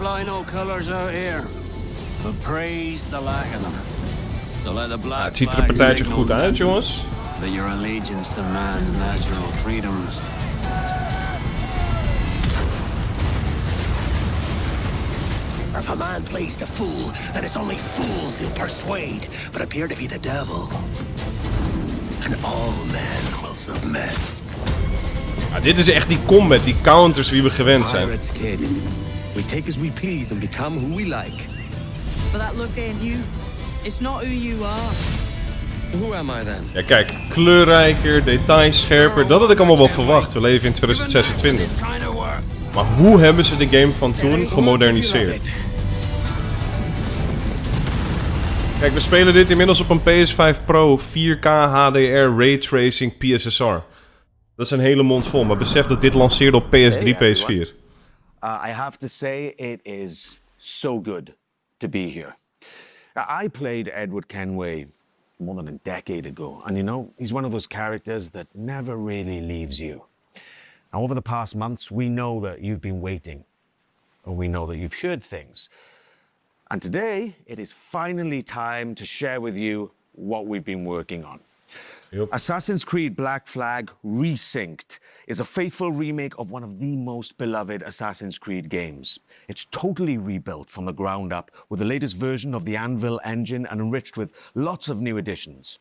fly no colors out here, but praise the lack of them. So let the black Het ziet er een partijtje goed uit, jongens. That your allegiance to man's natural freedoms. If a man plays the fool, then it's only fools he'll persuade, but appear to be the devil. And all men will submit. Ja, dit is echt die combat, die counters wie we gewend zijn. Pirates, kid. We take as we please and become who we like. But that look ain't you. It's not who you are. Who am I then? Ja, kijk, kleurrijker, details scherper, dat had ik allemaal wel verwacht. We leven in 2026. Maar hoe hebben ze de game van toen gemoderniseerd? Kijk, we spelen dit inmiddels op een PS5 Pro, 4K HDR, Raytracing, PSSR. Dat is een hele mond vol, maar besef dat dit lanceerde op PS3, PS4. I have to say, it is so good to be here. I played Edward Kenway more than a decade ago, and you know, he's one of those characters that never really leaves you. Now, over the past months, we know that you've been waiting, or we know that you've heard things. And today, it is finally time to share with you what we've been working on. Yep. Assassin's Creed Black Flag Resynced is a faithful remake of one of the most beloved Assassin's Creed games. It's totally rebuilt from the ground up with the latest version of the Anvil-engine and enriched with lots of new additions.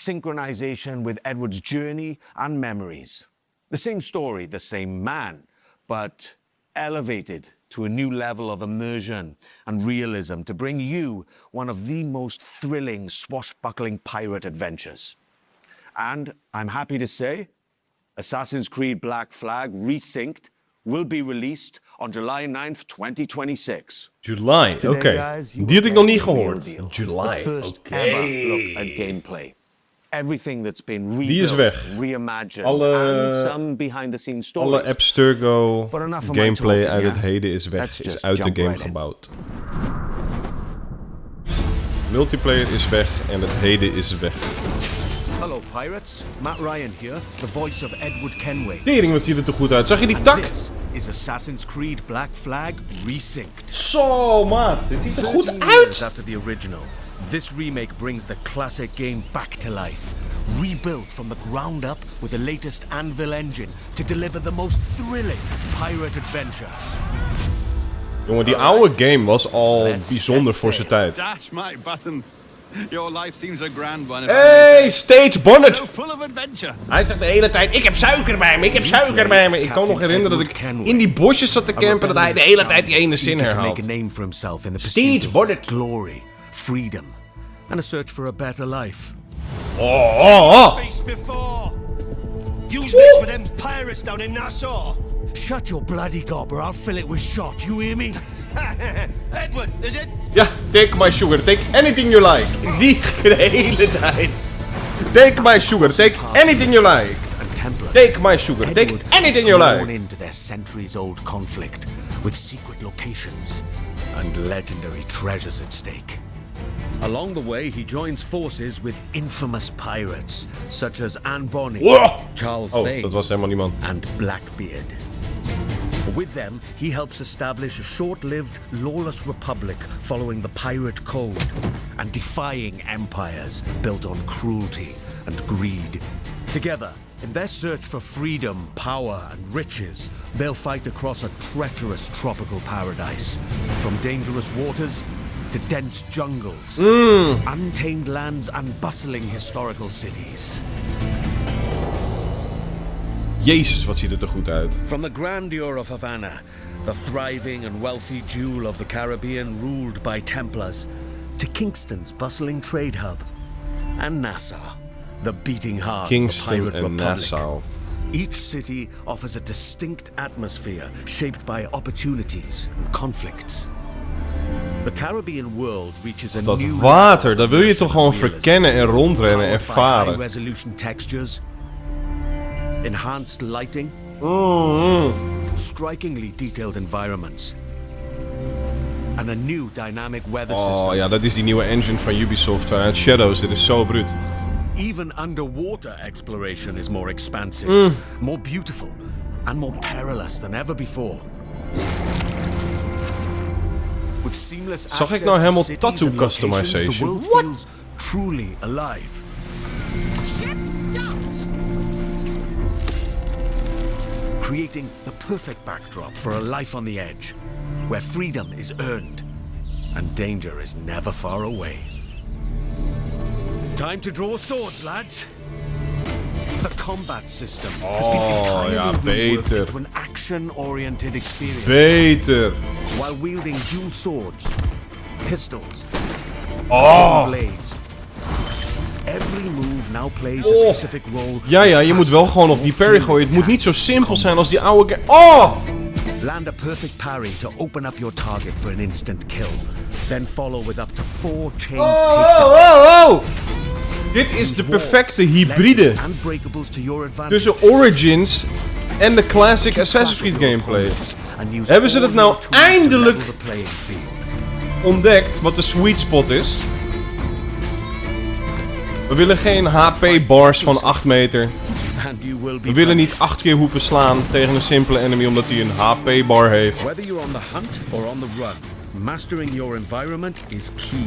Resynchronization with Edward's journey and memories. The same story, the same man, but elevated to a new level of immersion and realism to bring you one of the most thrilling swashbuckling pirate adventures. And I'm happy to say, Assassin's Creed Black Flag Resynced will be released on July 9th, 2026. July, oké. Die had ik nog niet gehoord. July, oké. Look at gameplay. Everything that's been rebuilt, Die is weg. reimagined, Alle- and some behind-the-scenes stories. Alle Abstergo But enough of my gameplay talking, uit het yeah. heden is weg. Let's Is just uit de jump game right in. gebouwd. Multiplayer is weg en het heden is weg. Hello pirates, Matt Ryan here, the voice of Edward Kenway. Tering, wat ziet er toch goed uit. Zag je die And tak? this is Assassin's Creed Black Flag Resynced. Zo, maat. Dit ziet er goed 13 uit. years after the original, this remake brings the classic game back to life. Rebuilt from the ground up with the latest Anvil engine to deliver the most thrilling pirate adventure. Jongen, die oude game was al bijzonder voor zijn tijd. Dash my buttons. Your life seems a grand one. Hey, Stage Bonnet! So full of adventure. Hij zegt de hele tijd, ik heb suiker bij me, ik heb suiker bij me. Ik kan nog herinneren dat ik in die bosjes zat te campen, dat hij de hele tijd die ene zin To make herhaalt. a name for himself in the Stage pursuit of Bonnet. glory, freedom, and a search for a better life. Oh. Faced before. You mixed with them pirates down in Nassau. Shut your bloody gob or I'll fill it with shot, you hear me? Edward, is it? Ja, take my sugar, take anything you like. Die de hele tijd. Take my sugar, take anything you like. And Templars. Take my sugar, take Edward anything is you drawn like. into their centuries-old conflict with secret locations and legendary treasures at stake. Along the way, he joins forces with infamous pirates such as Anne Bonny, Wow. Charles Oh, Vane, dat was helemaal niemand. and Blackbeard. With them, he helps establish a short-lived, lawless republic following the pirate code and defying empires built on cruelty and greed. Together, in their search for freedom, power, and riches, they'll fight across a treacherous tropical paradise, from dangerous waters to dense jungles, untamed lands, and bustling historical cities. Jezus, wat ziet het er goed uit. From the grandeur of Havana, the thriving and wealthy jewel of the Caribbean ruled by Templars, to Kingston's bustling trade hub, and Nassau, the beating heart of the Kingston pirate en republic. Nassau. Each city offers a distinct atmosphere shaped by opportunities and conflicts. The Caribbean world reaches a Dat new water, dat wil je toch gewoon realism, verkennen en rondrennen, powered by ervaren. high-resolution textures, enhanced lighting, strikingly detailed environments, and a new dynamic weather system. Oh ja, dat is die nieuwe engine van Ubisoft vanuit Shadows. Dit is zo bruut. Even underwater exploration is more expansive, more beautiful, and more perilous than ever before. With seamless Zag ik access nou to helemaal cities tattoo and locations, customization? the world What? feels truly alive. Creating the perfect backdrop for a life on the edge, where freedom is earned and danger is never far away. Time to draw swords, lads. The combat system has been entirely ja, reworked beter. into an action-oriented experience. Beter. While wielding dual swords, pistols, Oh. blades. Every move now plays a specific role. Ja, je moet wel gewoon op die parry gooien. Het moet niet zo simpel zijn als die oude game. Oh! Land a perfect parry to open up your target for an instant kill. Then follow with up to 4 chained takedowns. Oh! Dit is de perfecte hybride tussen Origins en de classic Assassin's Creed gameplay. Hebben ze dat nou eindelijk ontdekt wat de sweet spot is? We willen geen HP-bars van 8 meter. We willen niet 8 keer hoeven slaan tegen een simpele enemy omdat hij een HP-bar heeft. Whether you're on the hunt or on the run, mastering your environment is key.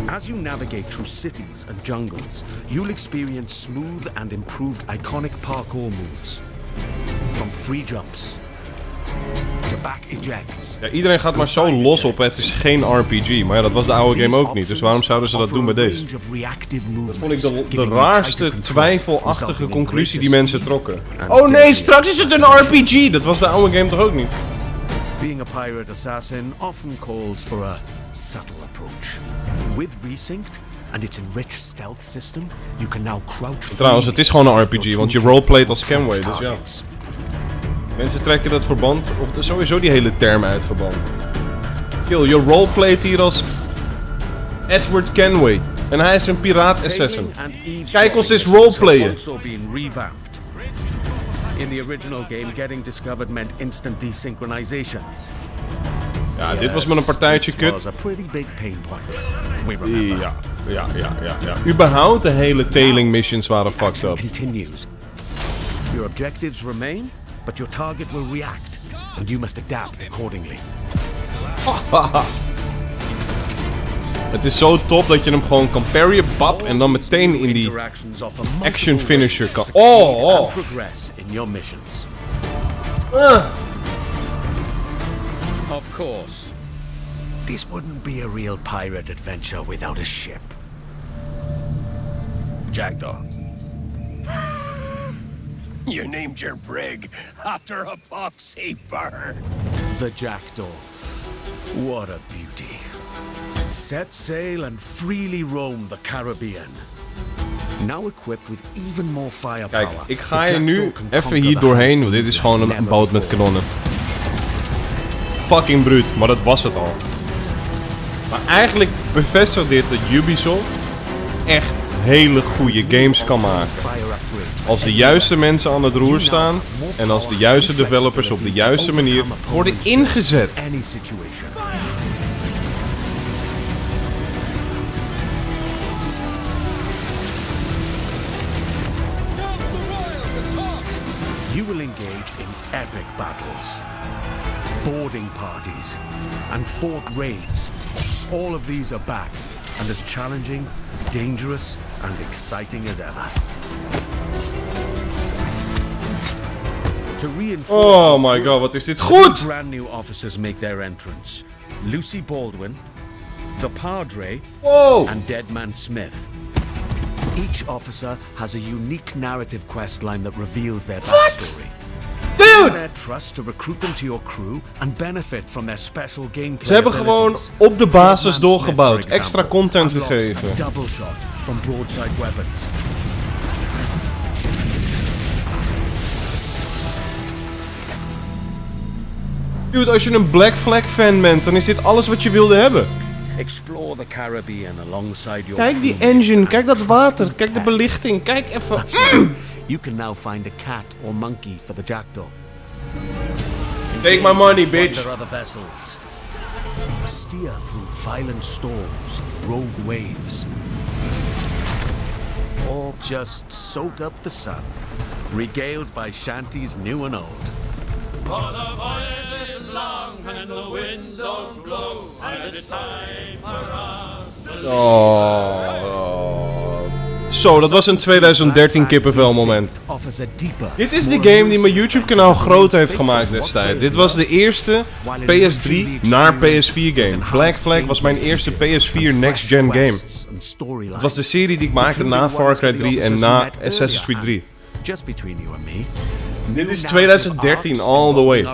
As you navigate through cities and jungles, you'll experience smooth and improved iconic parkour moves. From free jumps to back ejects. Ja, iedereen gaat maar zo los op, het is geen RPG. Maar ja, dat was de oude game ook niet, dus waarom zouden ze dat doen bij deze? Dat vond ik de raarste, twijfelachtige conclusie die mensen trokken. Oh nee, straks is het een RPG! Dat was de oude game toch ook niet? Being a pirate assassin often calls for a subtle approach. With Resynced and its enriched stealth system, you can now crouch. Trouwens, het is gewoon een RPG, want je roleplayt als Kenway, dus ja. Mensen trekken dat verband, of sowieso die hele term uit verband. Kill, je roleplayt hier als Edward Kenway. En hij is een piraat-assassin. Kijk ons eens roleplayen. In the original game, getting discovered meant instant desynchronization. Ja, dit was met een partijtje kut. Ja. Überhaupt de hele tailing missions waren fucked up. Your objectives remain, but your target will react, and you must adapt accordingly. Het is zo top dat je hem gewoon kan parryen, bap, en dan meteen in die action finisher kan. Oh! Of course, this wouldn't be a real pirate adventure without a ship. Jackdaw. You named your brig after a poxy bird. The Jackdaw. What a beauty. Set sail and freely roam the Caribbean. Now equipped with even more firepower. Kijk, ik ga je nu even hier doorheen, want dit is gewoon een boot met kanonnen. Fucking bruut, maar dat was het al. Maar eigenlijk bevestigt dit dat Ubisoft echt hele goede games kan maken. Als de juiste mensen aan het roer staan en als de juiste developers op de juiste manier worden ingezet. You will engage in epic battles, boarding parties, and fort raids. All of these are back and as challenging, dangerous, and exciting as ever. To reinforce Oh my god, wat is dit goed! brand new officers make their entrance. Lucy Baldwin, the Padre, and Deadman Smith. Each officer has a unique narrative questline that reveals their backstory. Dude! Their trust to recruit them to your crew and benefit from their special gameplay. Ze hebben gewoon op de basis doorgebouwd, extra content gegeven. A double shot from broadside weapons. Dude, als je een Black Flag fan bent, dan is dit alles wat je wilde hebben. Explore the Caribbean alongside your Kijk die engine, kijk dat water, kijk de belichting, kijk even. You can now find a cat or monkey for the Jackdaw. Take my money, bitch. Other vessels. Steer through violent storms, rogue waves. Or just soak up the sun, regaled by shanties new and old. For the voyage is long Zo, dat was een 2013 kippenvel moment. Dit is de game die mijn YouTube kanaal groot heeft gemaakt destijds. Dit was de eerste PS3 naar PS4 game. Black Flag was mijn eerste PS4 next gen game. Het was de serie die ik maakte na Far Cry 3 en na Assassin's Creed 3. Dit is 2013 all the way.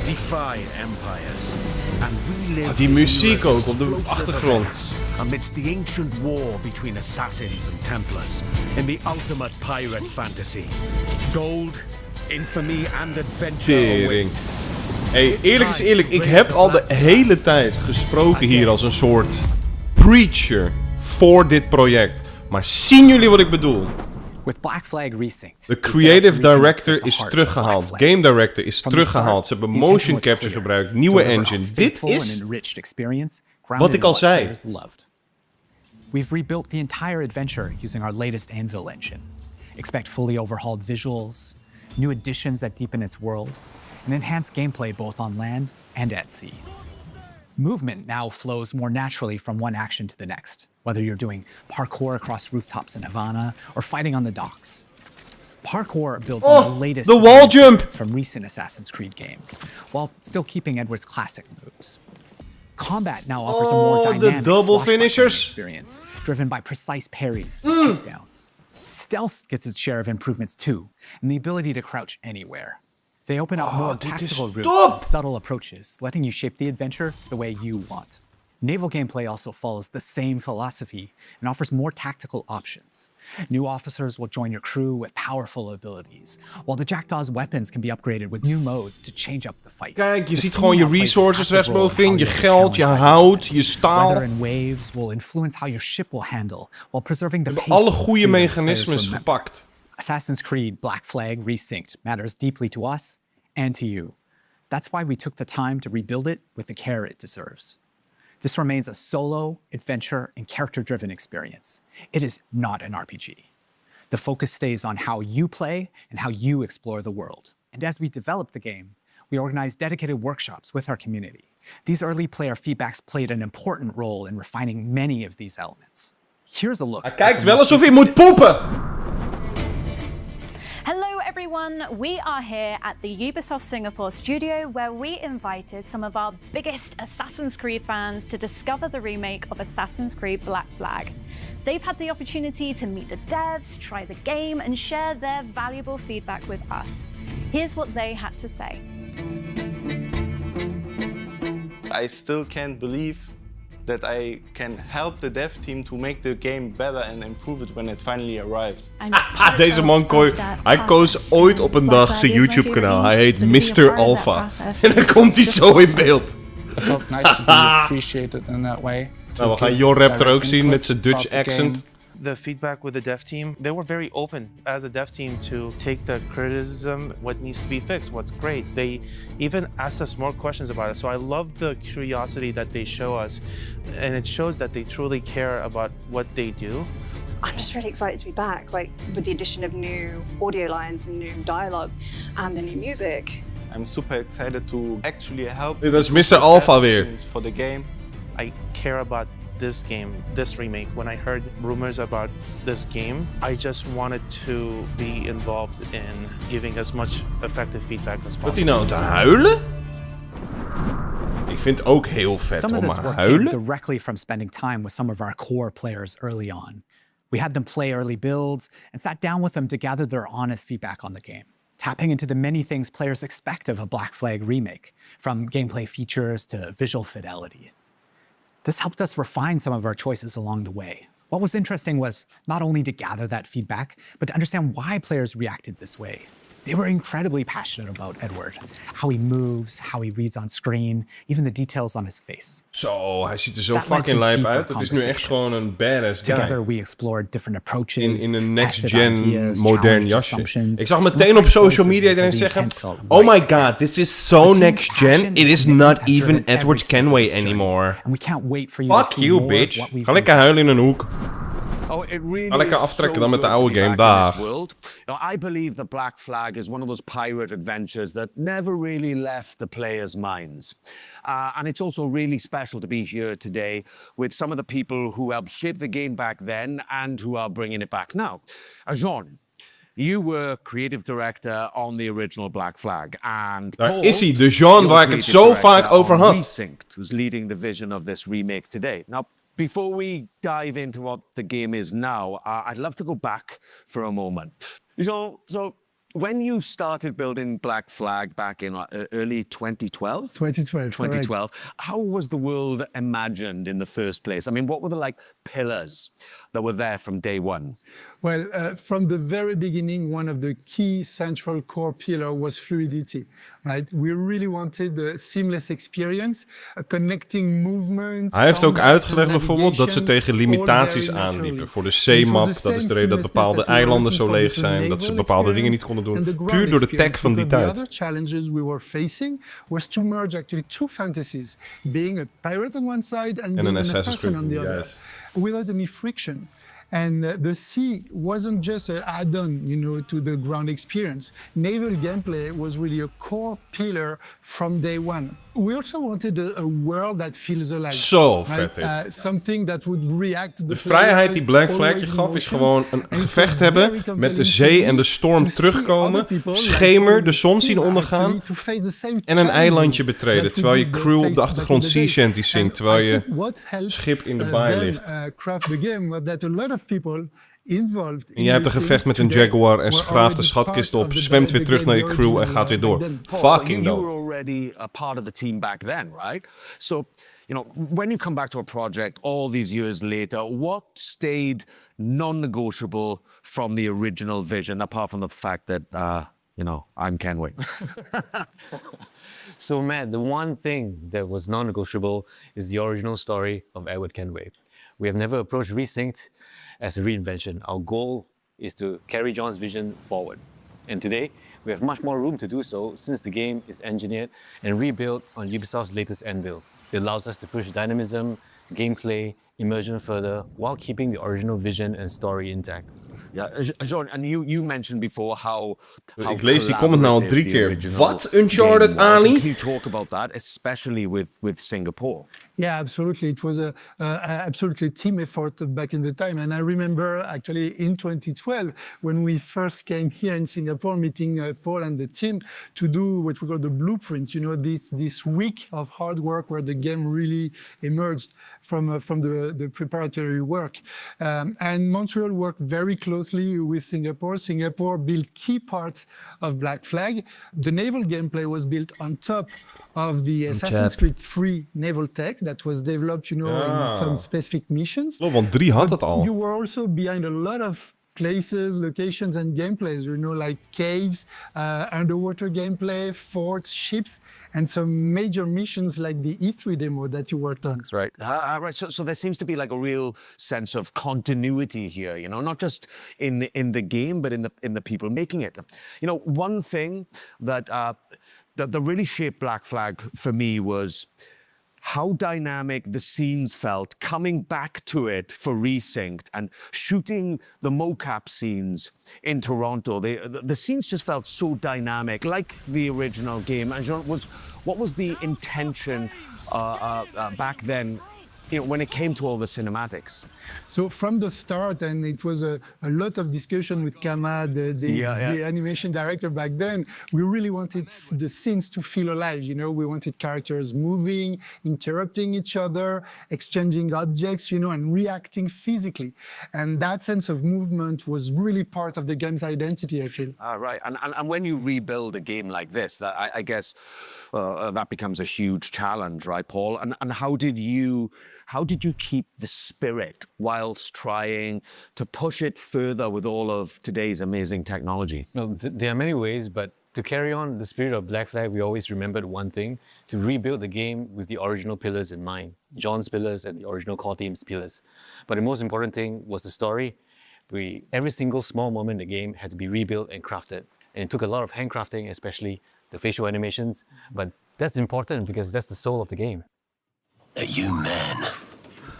Defy empires, and we live Die muziek ook op de achtergrond. amidst the ancient war between assassins and Templars in the ultimate pirate fantasy. Gold, infamy and adventure Tering. await. Hey, eerlijk is eerlijk, ik heb al de hele tijd gesproken hier als een soort preacher voor dit project. Maar zien jullie wat ik bedoel? With Black Flag Resynced, De creative director is teruggehaald. Game director is teruggehaald. Ze hebben motion capture gebruikt. Nieuwe engine. Dit is wat ik al zei. We've rebuilt the entire adventure using our latest Anvil-engine. Expect fully overhauled visuals, new additions that deepen its world, and enhanced gameplay both on land and at sea. Movement now flows more naturally from one action to the next, whether you're doing parkour across rooftops in Havana or fighting on the docks. Parkour builds on the latest wall jump from recent Assassin's Creed games, while still keeping Edward's classic moves. Combat now offers a more dynamic double finishers experience, driven by precise parries and takedowns. Stealth gets its share of improvements too, and the ability to crouch anywhere. They open up more tactical routes and subtle approaches, letting you shape the adventure the way you want. Naval gameplay also follows the same philosophy and offers more tactical options. New officers will join your crew with powerful abilities, while the Jackdaw's weapons can be upgraded with new modes to change up the fight. Kijk, je ziet gewoon je resources rechtsbovenin, je geld, je hout, je staal. Weather and waves will influence how your ship will handle, while preserving the pace. Alle goede mechanismes gepakt. Assassin's Creed Black Flag Resynced matters deeply to us and to you. That's why we took the time to rebuild it with the care it deserves. This remains a solo, adventure, and character-driven experience. It is not an RPG. The focus stays on how you play and how you explore the world. And as we develop the game, we organize dedicated workshops with our community. These early player feedbacks played an important role in refining many of these elements. Here's a look. Hij kijkt wel alsof hij moet poepen! Hello everyone, we are here at the Ubisoft Singapore studio where we invited some of our biggest Assassin's Creed fans to discover the remake of Assassin's Creed Black Flag. They've had the opportunity to meet the devs, try the game and share their valuable feedback with us. Here's what they had to say. I still can't believe that I can help the dev team to make the game better and improve it when it finally arrives. Deze man hij koos ooit op een dag zijn YouTube kanaal. Hij heet Mr. Alpha. En dan komt hij zo in beeld. I felt nice to be appreciated in that way. Nou, we gaan Jorrap er ook zien met zijn Dutch accent. The feedback with the dev team, they were very open as a dev team to take the criticism, what needs to be fixed, what's great. They even asked us more questions about it. So I love the curiosity that they show us, and it shows that they truly care about what they do. I'm just really excited to be back, like with the addition of new audio lines, the new dialogue, and the new music. I'm super excited to actually help. Dit is Mr. Alpha weer. For the game. I care about this game, this remake. When I heard rumors about this game, I just wanted to be involved in giving as much effective feedback as possible. Wat hij nou te huilen? Ik vind het ook heel vet om te huilen. Directly from spending time with some of our core players early on. We had them play early builds and sat down with them to gather their honest feedback on the game, tapping into the many things players expect of a Black Flag remake, from gameplay features to visual fidelity. This helped us refine some of our choices along the way. What was interesting was not only to gather that feedback, but to understand why players reacted this way. They were incredibly passionate about Edward. How he moves, how he reads on screen, even the details on his face. Zo, hij ziet er zo fucking lijp uit. Het is nu echt gewoon een badass guy. Together we explored different approaches, in een next-gen modern jasje. Ik zag meteen op social media iedereen zeggen, oh my god, this is so next-gen, it is not even Edward Kenway anymore. And we can't wait for you Fuck you, bitch. Ga lekker huilen in een hoek. Oh, it really Maar lekker is aftrekken so dan met de good to oude be game, back in this dag. world. I believe that Black Flag is one of those pirate adventures that never really left the players' minds. And it's also really special to be here today with some of the people who helped shape the game back then and who are bringing it back now. Jean, you were creative director on the original Black Flag. And Daar Paul, is hij, de Jean waar ik het zo vaak over had. Resynced, who's leading the vision of this remake today. Now, before we dive into what the game is now, I'd love to go back for a moment. So when you started building Black Flag back in early 2012? 2012. How was the world imagined in the first place? I mean, what were the pillars that were there from day one? Well, from the very beginning, one of the key central core pillar was fluidity, right? We really wanted a seamless experience, connecting movements. Hij heeft ook uitgelegd bijvoorbeeld dat ze tegen limitaties aanliepen. Voor de C-map, dat is de reden dat bepaalde eilanden zo leeg zijn, dat ze bepaalde dingen niet konden doen. Puur door de tech van die tijd. The other challenges we were facing was to merge actually two fantasies, being a pirate on one side and being an assassin on the other, without any friction. And the sea wasn't just an add-on, to the ground experience. Naval gameplay was really a core pillar from day one. We also wanted a world that feels alive. Zo vet dit. Something that would react to the De vrijheid die Black Flag je gaf is gewoon een gevecht hebben, met de zee en de storm terugkomen, schemer, de zon zien ondergaan en een eilandje betreden, terwijl je crew op de achtergrond sea shanties zingt, terwijl je schip in de baai ligt. En jij hebt een gevecht met een jaguar en graaft de schatkist op, zwemt weer terug naar je crew en gaat weer door. Fucking dope. You were already a part of the team back then, right? So, when you come back to a project all these years later, what stayed non-negotiable from the original vision, apart from the fact that, I'm Kenway? So, Matt, the one thing that was non-negotiable is the original story of Edward Kenway. We have never approached Resynced as a reinvention. Our goal is to carry John's vision forward. And today, we have much more room to do so since the game is engineered and rebuilt on Ubisoft's latest Anvil. It allows us to push dynamism, gameplay, immersion further while keeping the original vision and story intact. Yeah, Jean, and you mentioned before how Ik lees die comment nou al 3 keer. Wat? Uncharted, Ali? Ali? Can you talk about that, especially with Singapore? Yeah, absolutely. It was a absolutely team effort back in the time. And I remember actually in 2012, when we first came here in Singapore, meeting Paul and the team to do what we call the blueprint, this week of hard work where the game really emerged from the preparatory work. And Montreal worked very closely with Singapore. Singapore built key parts of Black Flag. The naval gameplay was built on top of the Assassin's Creed 3 naval tech that was developed, in some specific missions. Oh, want 3 had het al. You were also behind a lot of places, locations, and gameplays, like caves, underwater gameplay, forts, ships, and some major missions like the E3 demo that you worked on. That's right. Right. So there seems to be a real sense of continuity here, not just in the game, but in the people making it. One thing that really shaped Black Flag for me was how dynamic the scenes felt coming back to it for Resynced and shooting the mocap scenes in Toronto. The scenes just felt so dynamic, like the original game. And Jean, what was the intention back then, when it came to all the cinematics? So from the start, and it was a lot of discussion with Kama, the animation director back then, we really wanted the scenes to feel alive. We wanted characters moving, interrupting each other, exchanging objects, and reacting physically. And that sense of movement was really part of the game's identity, I feel. Right. And when you rebuild a game like this, I guess that becomes a huge challenge, right, Paul? And how did you keep the spirit whilst trying to push it further with all of today's amazing technology? Well, there are many ways, but to carry on the spirit of Black Flag, we always remembered one thing: to rebuild the game with the original pillars in mind, John's pillars and the original core team's pillars. But the most important thing was the story. Every single small moment in the game had to be rebuilt and crafted. And it took a lot of handcrafting, especially the facial animations. But that's important because that's the soul of the game. That you men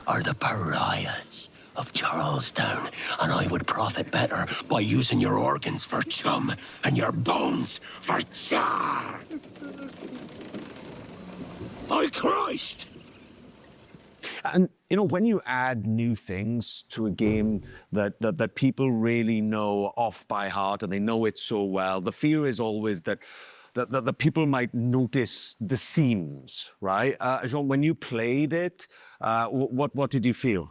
are the pariahs of Charlestown, and I would profit better by using your organs for chum and your bones for char. By Christ! And you know, when you add new things to a game that people really know off by heart and they know it so well, the fear is always that the people might notice the seams, right? Jean, when you played it, what did you feel?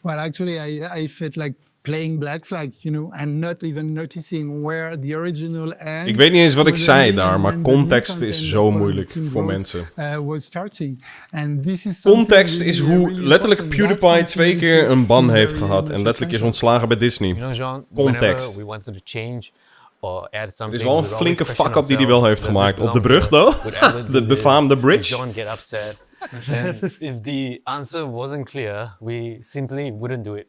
Well, actually, I felt like playing Black Flag, you know, and not even noticing where the original end. Ik weet niet eens wat ik zei daar, maar context is zo moeilijk voor mensen. Was starting. And this is Context is hoe letterlijk PewDiePie 2 keer een ban heeft gehad en letterlijk is ontslagen bij Disney. You know, Jean, Context. We wanted to change or add something. Er is wel een flinke fuck-up die hij wel heeft gemaakt. Op de brug, though. De befaamde bridge. John get upset. And if the answer wasn't clear, we simply wouldn't do it.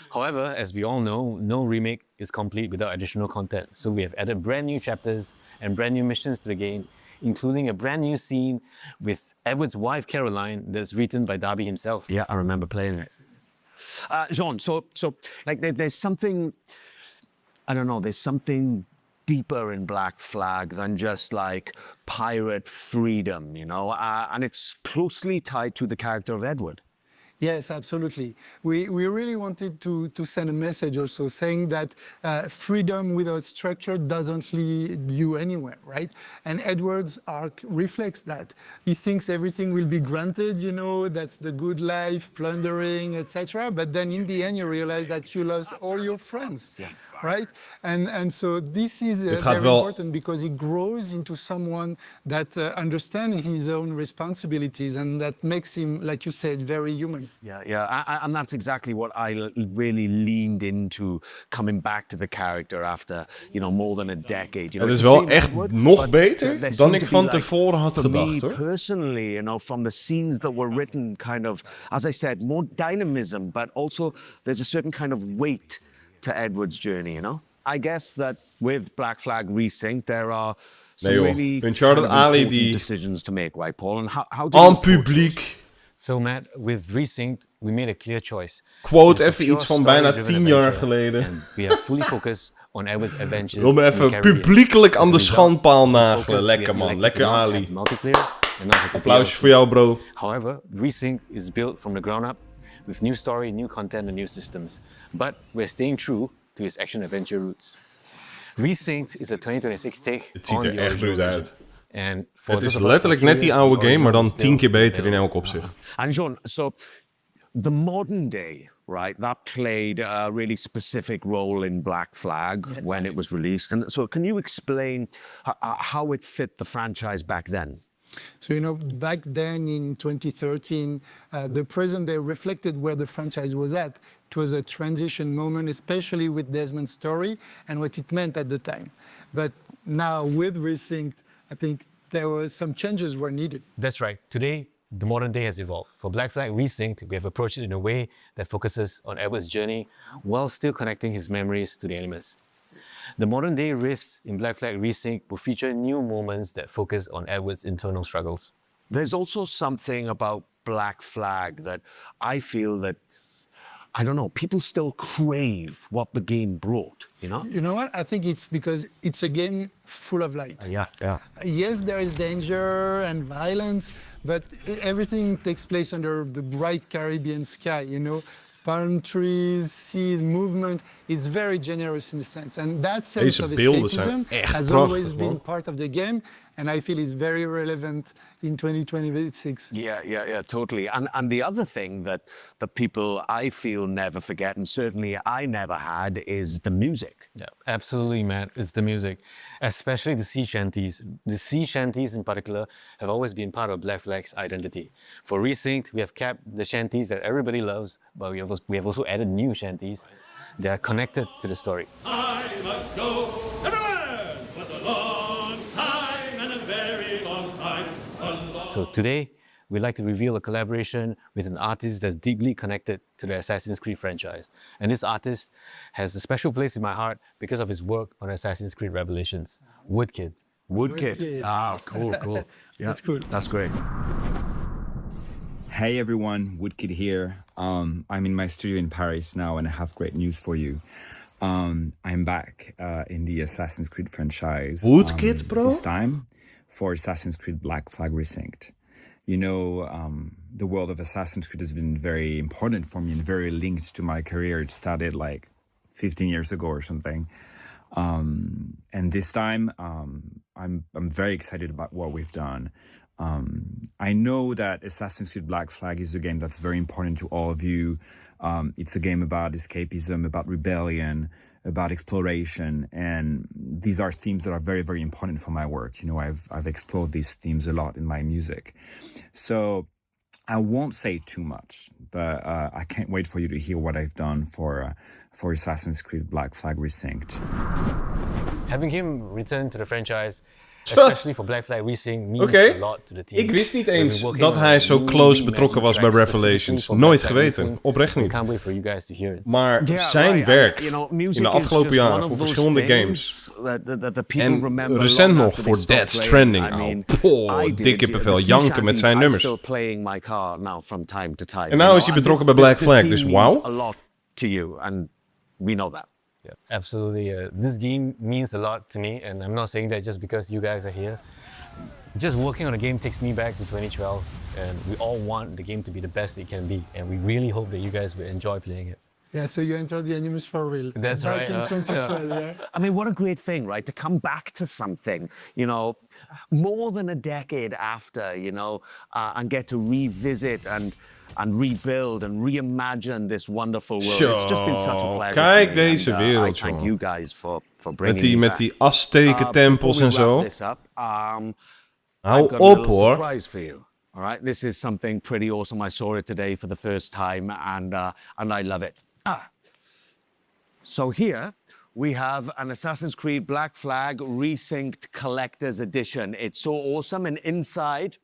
However, as we all know, no remake is complete without additional content. So we have added brand new chapters and brand new missions to the game, including a brand new scene with Edward's wife, Caroline, that's written by Darby himself. Yeah, I remember playing it. Jean, so like there's something, I don't know, there's something deeper in Black Flag than just like pirate freedom, you know, and it's closely tied to the character of Edward. Yes, absolutely. We really wanted to send a message also saying that freedom without structure doesn't lead you anywhere, right? And Edward's arc reflects that. He thinks everything will be granted, you know, that's the good life, plundering, etc. But then in the end you realize that you lost all your friends. Yeah. Right? And so this is very important because he grows into someone that understands his own responsibilities and that makes him, like you said, very human. Yeah, and that's exactly what I really leaned into coming back to the character after, you know, more than a decade. You know, het is wel echt nog beter dan ik van tevoren had gedacht, hoor. Personally, you know, from the scenes that were written, kind of, as I said, more dynamism, but also there's a certain kind of weight to Edward's journey, you know? I guess that with Black Flag Resynced, there are some really important decisions to make, right, Paul? And how do En publiek. So Matt, with Resynced, we made a clear choice. Quote even iets van bijna 10 jaar geleden. We are fully focused on Edward's adventures. Wil me even publiekelijk aan de schandpaal nagelen. Lekker man, lekker Ali. Applausje voor jou, bro. However, Resynced is built from the ground up with new story, new content and new systems. But we're staying true to his action-adventure roots. Resynced is a 2026 take Het ziet on er the echt goed uit. And het is letterlijk net die oude game, maar dan 10 keer beter in elk opzicht. And Jean, so the modern day, right, that played a really specific role in Black Flag when it was released. And so can you explain how it fit the franchise back then? So, you know, back then in 2013, the present day reflected where the franchise was at. It was a transition moment, especially with Desmond's story and what it meant at the time. But now with Resynced, I think there were some changes were needed. That's right. Today, the modern day has evolved. For Black Flag Resynced, we have approached it in a way that focuses on Edward's journey while still connecting his memories to the Animus. The modern day rifts in Black Flag Resynced will feature new moments that focus on Edward's internal struggles. There's also something about Black Flag that I feel that, I don't know, people still crave what the game brought, you know? You know what? I think it's because it's a game full of light. Yeah. Yes, there is danger and violence, but everything takes place under the bright Caribbean sky, you know? Palm trees, seas, movement. It's very generous in a sense. And that sense of escapism has always been part of the game. And I feel it's very relevant in 2026. Yeah, totally. And the other thing that the people, I feel, never forget, and certainly I never had, is the music. Yeah, absolutely, Matt. It's the music, especially the sea shanties. The sea shanties in particular have always been part of Black Flag's identity. For Resynced, we have kept the shanties that everybody loves, but we have also added new shanties that are connected to the story. Time ago, everywhere was a long time and a very long time. So today, we'd like to reveal a collaboration with an artist that's deeply connected to the Assassin's Creed franchise. And this artist has a special place in my heart because of his work on Assassin's Creed Revelations. Woodkid. Woodkid. Ah, cool. Yeah, That's cool. That's great. Hey everyone, Woodkid here. I'm in my studio in Paris now and I have great news for you. I'm back in the Assassin's Creed franchise. Woodkid, bro? This time for Assassin's Creed Black Flag Resynced. You know, the world of Assassin's Creed has been very important for me and very linked to my career. It started like 15 years ago or something. And this time, I'm very excited about what we've done. I know that Assassin's Creed Black Flag is a game that's very important to all of you. It's a game about escapism, about rebellion, about exploration, and these are themes that are very, very important for my work. You know, I've explored these themes a lot in my music. So I won't say too much, but I can't wait for you to hear what I've done for Assassin's Creed Black Flag Resynced. Having him return to the franchise, especially for Black Flag Resynced, means a lot to the team. Ik wist niet eens dat hij zo close betrokken was bij Revelations. Nooit geweten. Oprecht niet. Maar zijn werk in de afgelopen jaren voor verschillende games. En recent nog voor Dead Stranding. Dik kippenvel, janken met zijn nummers. En nou is hij betrokken bij Black Flag, dus wauw. We know that. Yeah, absolutely. This game means a lot to me, and I'm not saying that just because you guys are here. Just working on a game takes me back to 2012, and we all want the game to be the best it can be, and we really hope that you guys will enjoy playing it. Yeah, so you entered the Animus for real. That's right. In 2012, yeah. I mean, what a great thing, right? To come back to something, you know, more than a decade after, you know, and get to revisit and rebuild and reimagine this wonderful world. It's just been such a pleasure. Kijk deze wereld, I thank you guys for bringing me back. Met die Azteken tempels en zo. Hou I've got op, a little hoor. surprise for you. All right, this is something pretty awesome. I saw it today for the first time, and I love it. So here we have an Assassin's Creed Black Flag Resynced Collector's Edition. It's so awesome, and inside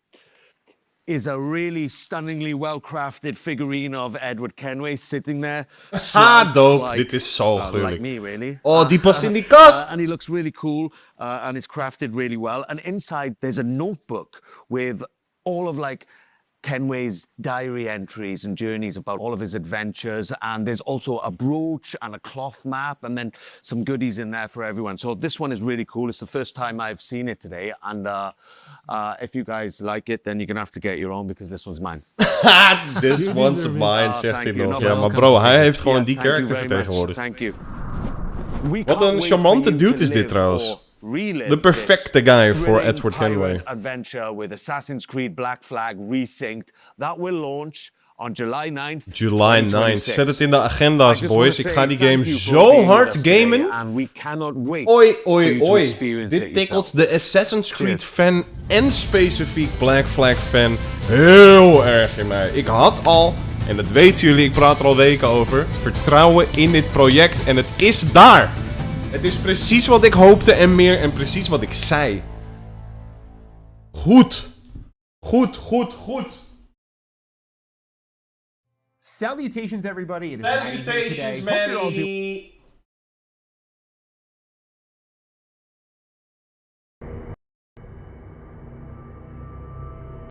is a really stunningly well-crafted figurine of Edward Kenway sitting there. Dope. Dit is zo gruwelijk. Like me, really. Oh, die past in die kast. And he looks really cool, and it's crafted really well. And inside, there's a notebook with all of like Kenway's diary entries and journeys about all of his adventures. And there's also a brooch and a cloth map, and then some goodies in there for everyone. So this one is really cool. It's the first time I've seen it today. And if you guys like it, then you're going to have to get your own, because this one's mine. This one's mine, zegt hij nog. Ja, maar bro, hij heeft gewoon die character vertegenwoordigd. Thank you. Wat een charmante dude is dit trouwens. De perfecte guy voor Edward Kenway. Adventure with Assassin's Creed Black Flag Resynced. That will launch on July 9th. July 9th. Zet het in de agenda's, boys. Ik ga die game zo hard gamen. Oei. Dit tikkelt de Assassin's Creed fan en specifiek Black Flag fan heel erg in mij. Ik had al, en dat weten jullie, ik praat er al weken over, vertrouwen in dit project en het is daar. Het is precies wat ik hoopte en meer, en precies wat ik zei. Goed. Salutations, everybody. It is Manny here today. Hope you're all doing